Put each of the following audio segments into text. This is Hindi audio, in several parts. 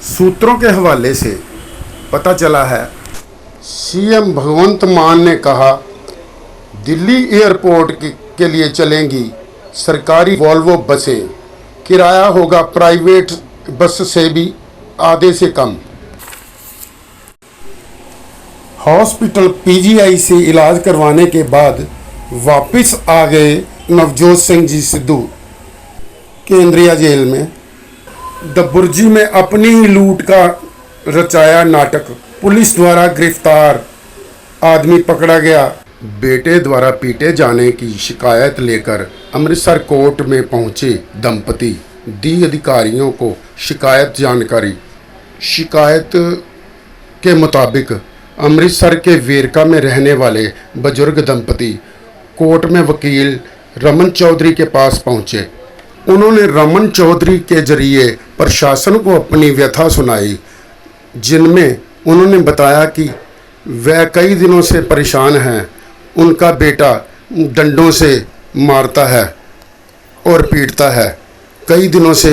सूत्रों के हवाले से पता चला है, सीएम भगवंत मान ने कहा दिल्ली एयरपोर्ट के लिए चलेंगी सरकारी वॉल्वो बसें, किराया होगा प्राइवेट बस से भी आधे से कम। हॉस्पिटल पीजीआई से इलाज करवाने के बाद वापस आ गए नवजोत सिंह जी सिद्धू केंद्रीय जेल में। दबुर्जी में अपनी ही लूट का रचाया नाटक, पुलिस द्वारा गिरफ्तार आदमी पकड़ा गया। बेटे द्वारा पीटे जाने की शिकायत लेकर अमृतसर कोर्ट में पहुंचे दंपति, दी अधिकारियों को शिकायत जानकारी। शिकायत के मुताबिक अमृतसर के वेरका में रहने वाले बुजुर्ग दंपति कोर्ट में वकील रमन चौधरी के पास पहुंचे। उन्होंने रमन चौधरी के जरिए प्रशासन को अपनी व्यथा सुनाई, जिनमें उन्होंने बताया कि वह कई दिनों से परेशान हैं। उनका बेटा डंडों से मारता है और पीटता है। कई दिनों से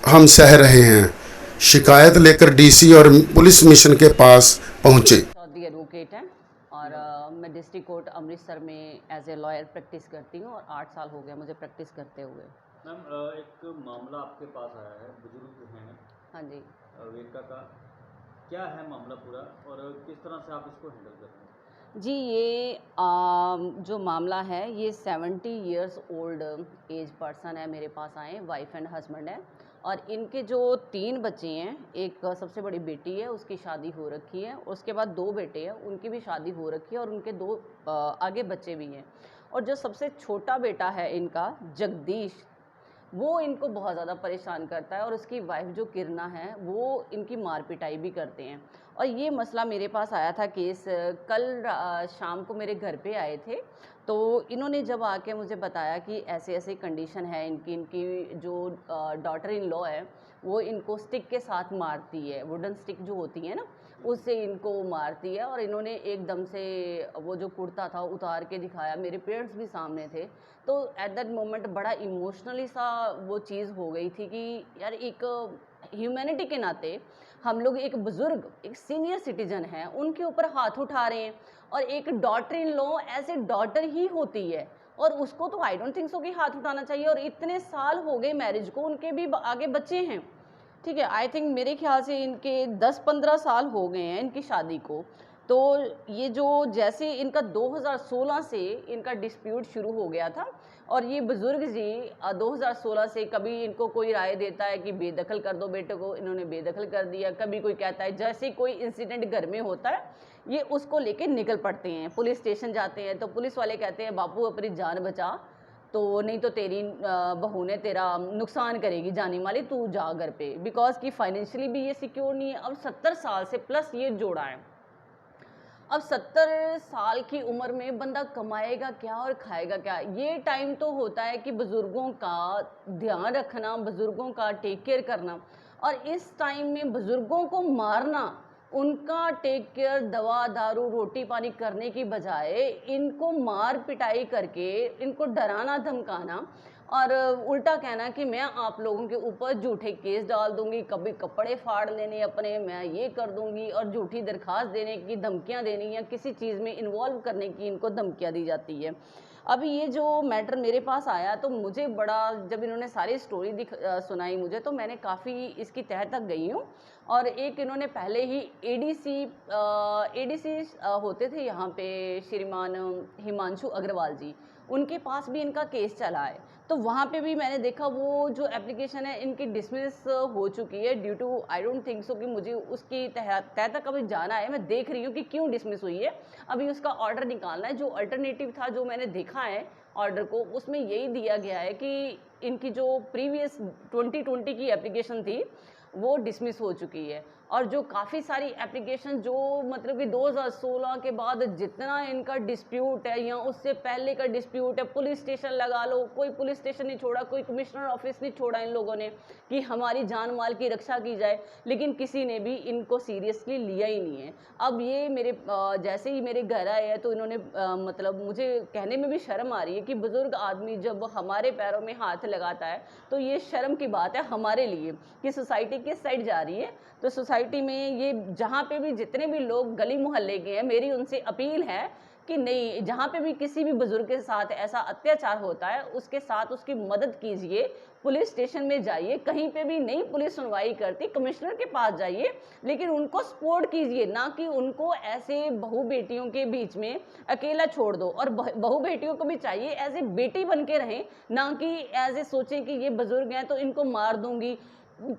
हम सह रहे हैं। शिकायत लेकर डीसी और पुलिस मिशन के पास पहुंचे। चौधरी एडवोकेट हैं और मैं डिस्ट्रिक्ट कोर्ट अमृतसर में एज ए लॉयर प्रैक्टिस करती हूँ और 8 साल हो गया मुझे प्रैक्टिस करते हुए। मैम, एक मामला आपके पास आया है, बुजुर्ग हैं। हाँ जी। वेरका का क्या है मामला पूरा और किस तरह से आप इसको हैंडल कर रहे हैं? जी, ये जो मामला है ये 70 इयर्स ओल्ड एज पर्सन है, मेरे पास आए, वाइफ एंड हस्बैंड है और इनके जो 3 बच्चे हैं, एक सबसे बड़ी बेटी है उसकी शादी हो रखी है, उसके बाद 2 बेटे हैं उनकी भी शादी हो रखी है और उनके 2 आगे बच्चे भी हैं। और जो सबसे छोटा बेटा है इनका जगदीश, वो इनको बहुत ज़्यादा परेशान करता है और उसकी वाइफ जो किरना है वो इनकी मार पिटाई भी करते हैं। और ये मसला मेरे पास आया था केस कल शाम को मेरे घर पे आए थे, तो इन्होंने जब आके मुझे बताया कि ऐसे ऐसे कंडीशन है इनकी इनकी जो डॉटर इन लॉ है वो इनको स्टिक के साथ मारती है, वुडन स्टिक जो होती है ना उससे इनको मारती है। और इन्होंने एकदम से वो जो कुर्ता था उतार के दिखाया, मेरे पेरेंट्स भी सामने थे, तो एट दैट मोमेंट बड़ा इमोशनली सा वो चीज़ हो गई थी कि यार एक ह्यूमैनिटी के नाते हम लोग एक बुज़ुर्ग, एक सीनियर सिटीजन हैं, उनके ऊपर हाथ उठा रहे हैं। और एक daughter in law as a daughter ही होती है और उसको तो आई डोंट थिंक सो कि हाथ उठाना चाहिए। और इतने साल हो गए मैरिज को, उनके भी आगे बच्चे हैं, ठीक है, आई थिंक मेरे ख्याल से इनके 10-15 साल हो गए हैं इनकी शादी को। तो ये जो जैसे इनका 2016 से इनका डिस्प्यूट शुरू हो गया था और ये बुज़ुर्ग जी 2016 से कभी इनको कोई राय देता है कि बेदखल कर दो बेटे को, इन्होंने बेदखल कर दिया। कभी कोई कहता है, जैसे कोई इंसिडेंट घर में होता है ये उसको लेके निकल पड़ते हैं, पुलिस स्टेशन जाते हैं तो पुलिस वाले कहते हैं बापू अपनी जान बचा, तो नहीं तो तेरी बहू ने तेरा नुकसान करेगी जाने वाली, तू जा घर पे, बिकॉज कि फाइनेंशियली भी ये सिक्योर नहीं है। अब 70 साल से प्लस ये जोड़ा है, अब 70 साल की उम्र में बंदा कमाएगा क्या और खाएगा क्या? ये टाइम तो होता है कि बुज़ुर्गों का ध्यान रखना, बुज़ुर्गों का टेक केयर करना, और इस टाइम में बुज़ुर्गों को मारना, उनका टेक केयर, दवा दारू रोटी पानी करने की बजाय इनको मार पिटाई करके इनको डराना धमकाना और उल्टा कहना कि मैं आप लोगों के ऊपर झूठे केस डाल दूंगी, कभी कपड़े फाड़ लेने अपने, मैं ये कर दूंगी, और झूठी दरखास्त देने की धमकियां देनी या किसी चीज़ में इन्वॉल्व करने की इनको धमकियां दी जाती है। अभी ये जो मैटर मेरे पास आया तो मुझे बड़ा, जब इन्होंने सारी स्टोरी सुनाई मुझे, तो मैंने काफ़ी इसकी तह तक गई हूँ। और एक इन्होंने पहले ही एडीसी होते थे यहाँ पे श्रीमान हिमांशु अग्रवाल जी, उनके पास भी इनका केस चला है, तो वहाँ पे भी मैंने देखा वो जो एप्लीकेशन है इनकी डिसमिस हो चुकी है due to, I don't think so कि मुझे उसकी तह तक अभी जाना है, मैं देख रही हूँ कि क्यों डिसमिस हुई है। अभी उसका ऑर्डर निकालना है। जो अल्टरनेटिव था जो मैंने देखा है ऑर्डर को, उसमें यही दिया गया है कि इनकी जो प्रीवियस 2020 की एप्लीकेशन थी वो डिसमिस हो चुकी है। और जो काफ़ी सारी एप्लीकेशन जो मतलब कि 2016 के बाद जितना इनका डिस्प्यूट है या उससे पहले का डिस्प्यूट है, पुलिस स्टेशन लगा लो, कोई पुलिस स्टेशन नहीं छोड़ा, कोई कमिश्नर ऑफिस नहीं छोड़ा इन लोगों ने कि हमारी जान माल की रक्षा की जाए, लेकिन किसी ने भी इनको सीरियसली लिया ही नहीं है। अब ये मेरे जैसे ही मेरे घर आए हैं तो इन्होंने मतलब मुझे कहने में भी शर्म आ रही है कि बुज़ुर्ग आदमी जब हमारे पैरों में हाथ लगाता है तो ये शर्म की बात है हमारे लिए कि सोसाइटी किस साइड जा रही है। तो सोसाइटी में ये जहाँ पे भी जितने भी लोग गली मोहल्ले के हैं, मेरी उनसे अपील है कि नहीं, जहाँ पे भी किसी भी बुजुर्ग के साथ ऐसा अत्याचार होता है उसके साथ उसकी मदद कीजिए, पुलिस स्टेशन में जाइए, कहीं पे भी नहीं पुलिस सुनवाई करती कमिश्नर के पास जाइए, लेकिन उनको सपोर्ट कीजिए, ना कि उनको ऐसे बहू बेटियों के बीच में अकेला छोड़ दो। और बहू बेटियों को भी चाहिए एज ए बेटी बन के रहें, ना कि एज ए सोचें कि ये बुजुर्ग हैं तो इनको मार दूंगी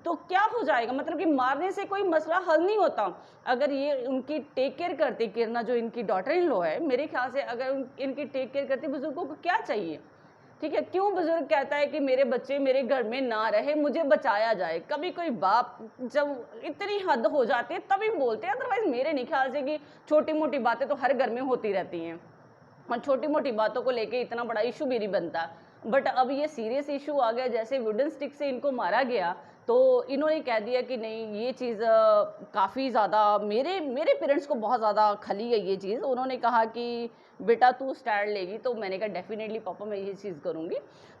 तो क्या हो जाएगा, मतलब कि मारने से कोई मसला हल नहीं होता। अगर ये उनकी टेक केयर करती, किरणा जो इनकी डॉटर इन लॉ है, मेरे ख्याल से अगर इनकी टेक केयर करती, बुजुर्गों को क्या चाहिए, ठीक है। क्यों बुजुर्ग कहता है कि मेरे बच्चे मेरे घर में ना रहे, मुझे बचाया जाए। कभी कोई बाप जब इतनी हद हो जाती है तभी बोलते हैं, अदरवाइज मेरे नहीं ख्याल से कि छोटी मोटी बातें तो हर घर में होती रहती हैं और छोटी मोटी बातों को लेके इतना बड़ा इशू भी नहीं बनता। बट अब ये सीरियस इशू आ गया, जैसे वुडन स्टिक से इनको मारा गया तो इन्होंने कह दिया कि नहीं, ये चीज़ काफ़ी ज़्यादा मेरे पेरेंट्स को बहुत ज़्यादा खली है ये चीज़। उन्होंने कहा कि बेटा तू स्टैंड लेगी, तो मैंने कहा डेफिनेटली पापा मैं ये चीज़ करूँगी।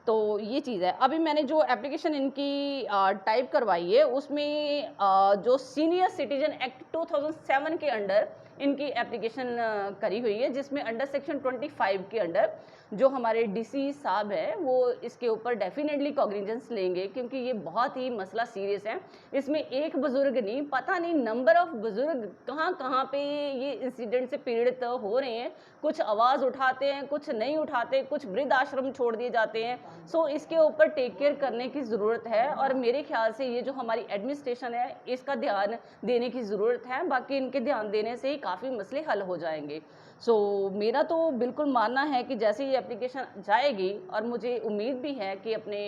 तो ये चीज़ है। अभी मैंने जो एप्लीकेशन इनकी टाइप करवाई है उसमें जो सीनियर सिटीजन एक्ट 2007 के अंडर इनकी एप्लीकेशन करी हुई है, जिसमें अंडर सेक्शन 25 के अंडर जो हमारे डीसी साहब हैं वो इसके ऊपर डेफिनेटली कॉग्निजेंस लेंगे, क्योंकि ये बहुत ही मसला सीरियस है। इसमें एक बुजुर्ग नहीं, पता नहीं नंबर ऑफ बुजुर्ग कहाँ कहाँ पे ये इंसिडेंट से पीड़ित हो रहे हैं। कुछ आवाज़ उठाते हैं, कुछ नहीं उठाते, कुछ वृद्ध आश्रम छोड़ दिए जाते हैं। सो इसके ऊपर टेक केयर करने की ज़रूरत है और मेरे ख्याल से ये जो हमारी एडमिनिस्ट्रेशन है इसका ध्यान देने की ज़रूरत है। बाकी इनके ध्यान देने से ही काफ़ी मसले हल हो जाएंगे। सो मेरा तो बिल्कुल मानना है कि जैसे ये एप्लीकेशन जाएगी, और मुझे उम्मीद भी है कि अपने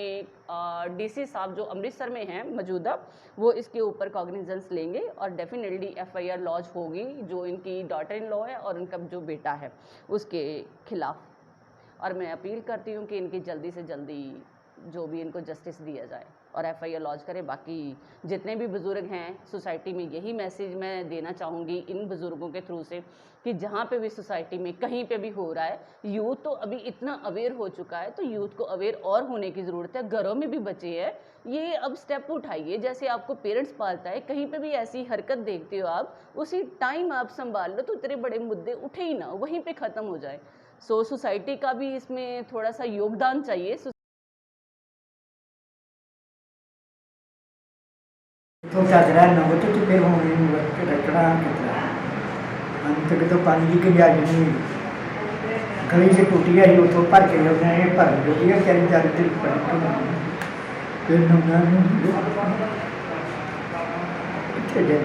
डीसी साहब जो अमृतसर में हैं मौजूदा, वो इसके ऊपर कॉग्निजेंस लेंगे और डेफिनेटली एफआईआर लॉन्च होगी जो इनकी डॉटर इन लॉ है और इनका जो बेटा है उसके खिलाफ। और मैं अपील करती हूँ कि इनकी जल्दी से जल्दी जो भी इनको जस्टिस दिया जाए और एफआईआर लॉन्च करे। बाकी जितने भी बुज़ुर्ग हैं सोसाइटी में, यही मैसेज मैं देना चाहूँगी इन बुज़ुर्गों के थ्रू से कि जहाँ पे भी सोसाइटी में कहीं पे भी हो रहा है, यूथ तो अभी इतना अवेयर हो चुका है, तो यूथ को अवेयर और होने की ज़रूरत है। घरों में भी बच्चे हैं, ये अब स्टेप उठाइए। जैसे आपको पेरेंट्स पालता है, कहीं पे भी ऐसी हरकत देखते हो आप, उसी टाइम आप संभाल लो तो इतने बड़े मुद्दे उठे ही ना, वहीं पे ख़त्म हो जाए। सो सोसाइटी का भी इसमें थोड़ा सा योगदान चाहिए। तो चादरा नवत तो फिर होने वक्त रखना कितना अंत के तो पानी की कमी आ जानी गली से टूटी आई उतो भर के उन्हें भर जो भी चार चार दिन फिर इतने दिन